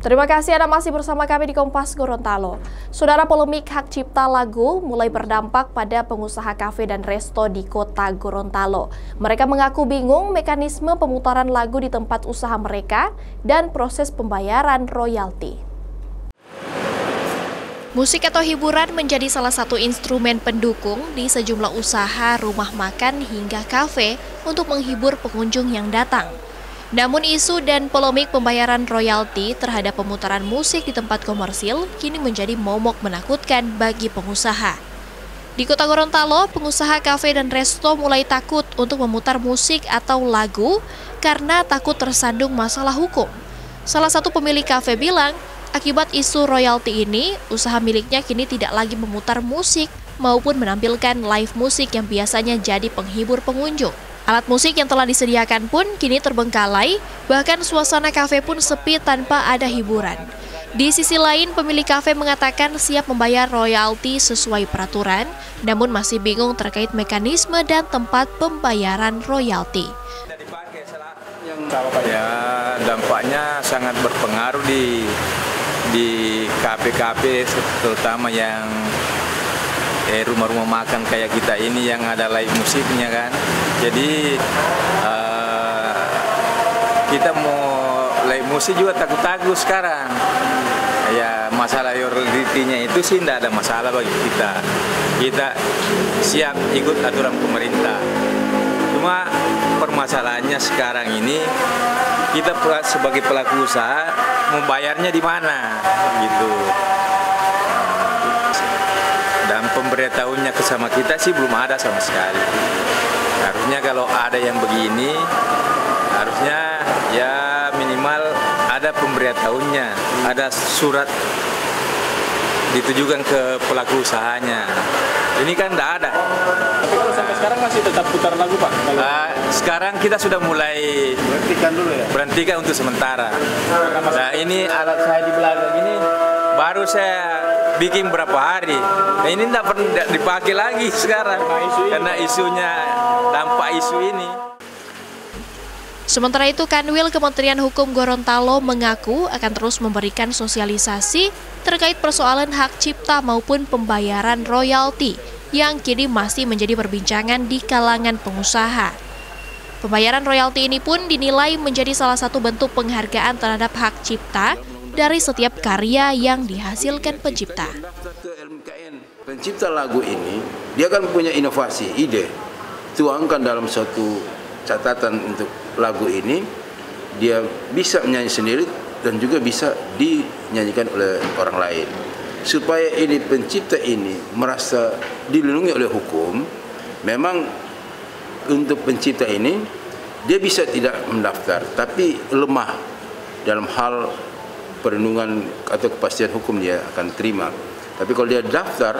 Terima kasih Anda masih bersama kami di Kompas Gorontalo. Saudara, polemik hak cipta lagu mulai berdampak pada pengusaha kafe dan resto di kota Gorontalo. Mereka mengaku bingung mekanisme pemutaran lagu di tempat usaha mereka dan proses pembayaran royalti. Musik atau hiburan menjadi salah satu instrumen pendukung di sejumlah usaha, rumah makan hingga kafe untuk menghibur pengunjung yang datang. Namun isu dan polemik pembayaran royalti terhadap pemutaran musik di tempat komersil kini menjadi momok menakutkan bagi pengusaha. Di kota Gorontalo, pengusaha kafe dan resto mulai takut untuk memutar musik atau lagu karena takut tersandung masalah hukum. Salah satu pemilik kafe bilang, akibat isu royalti ini, usaha miliknya kini tidak lagi memutar musik maupun menampilkan live musik yang biasanya jadi penghibur pengunjung. Alat musik yang telah disediakan pun kini terbengkalai, bahkan suasana kafe pun sepi tanpa ada hiburan. Di sisi lain, pemilik kafe mengatakan siap membayar royalti sesuai peraturan, namun masih bingung terkait mekanisme dan tempat pembayaran royalti. Ya, dampaknya sangat berpengaruh di kafe-kafe, terutama yang rumah-rumah makan kayak kita ini yang ada live musiknya kan. Jadi kita mau live musik juga takut-takut sekarang. Ya, masalah royaltinya itu sih tidak ada masalah bagi kita. Kita siap ikut aturan pemerintah. Cuma permasalahannya sekarang ini kita sebagai pelaku usaha membayarnya di mana gitu. Dan pemberitahuannya ke sama kita sih belum ada sama sekali. Harusnya kalau ada yang begini, harusnya ya minimal ada pemberitahuannya, ada surat ditujukan ke pelaku usahanya. Ini kan tidak ada. Tapi kalau sampai sekarang masih tetap putar lagu, Pak? Sekarang kita sudah mulai berhentikan dulu ya? Berhentikan untuk sementara. Nah, ini alat saya di belakang ini baru saya bikin berapa hari. Nah, ini tidak pernah dipakai lagi sekarang karena isunya, dampak isu ini. Sementara itu, Kanwil Kementerian Hukum Gorontalo mengaku akan terus memberikan sosialisasi terkait persoalan hak cipta maupun pembayaran royalti yang kini masih menjadi perbincangan di kalangan pengusaha. Pembayaran royalti ini pun dinilai menjadi salah satu bentuk penghargaan terhadap hak cipta dari setiap karya yang dihasilkan pencipta. Pencipta lagu ini, dia kan punya inovasi, ide, tuangkan dalam suatu catatan untuk lagu ini, dia bisa menyanyi sendiri dan juga bisa dinyanyikan oleh orang lain. Supaya ini pencipta ini merasa dilindungi oleh hukum, memang untuk pencipta ini, dia bisa tidak mendaftar, tapi lemah dalam hal perlindungan atau kepastian hukum dia akan terima. Tapi kalau dia daftar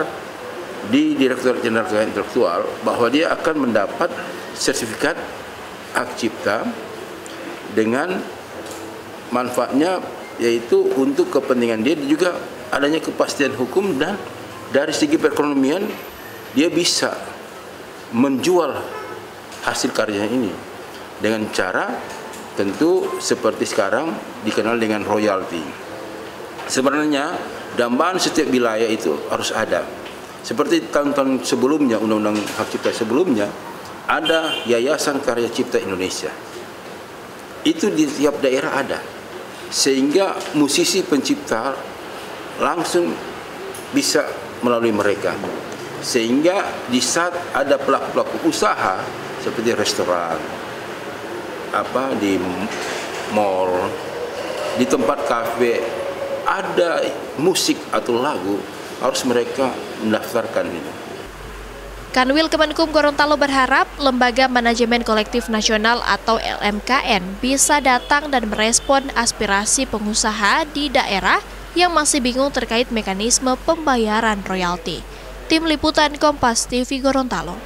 di Direktorat Jenderal Kekayaan Intelektual, bahwa dia akan mendapat sertifikat hak cipta dengan manfaatnya yaitu untuk kepentingan dia juga adanya kepastian hukum, dan dari segi perekonomian dia bisa menjual hasil karyanya ini dengan cara tentu seperti sekarang dikenal dengan royalti. Sebenarnya dambaan setiap wilayah itu harus ada. Seperti tahun-tahun sebelumnya, undang-undang hak cipta sebelumnya, ada Yayasan Karya Cipta Indonesia. Itu di tiap daerah ada. Sehingga musisi pencipta langsung bisa melalui mereka. Sehingga di saat ada pelaku-pelaku usaha seperti restoran, di mall, di tempat kafe ada musik atau lagu, harus mereka mendaftarkan ini. Kanwil Kemenkum Gorontalo berharap Lembaga Manajemen Kolektif Nasional atau LMKN bisa datang dan merespon aspirasi pengusaha di daerah yang masih bingung terkait mekanisme pembayaran royalti. Tim Liputan Kompas TV Gorontalo.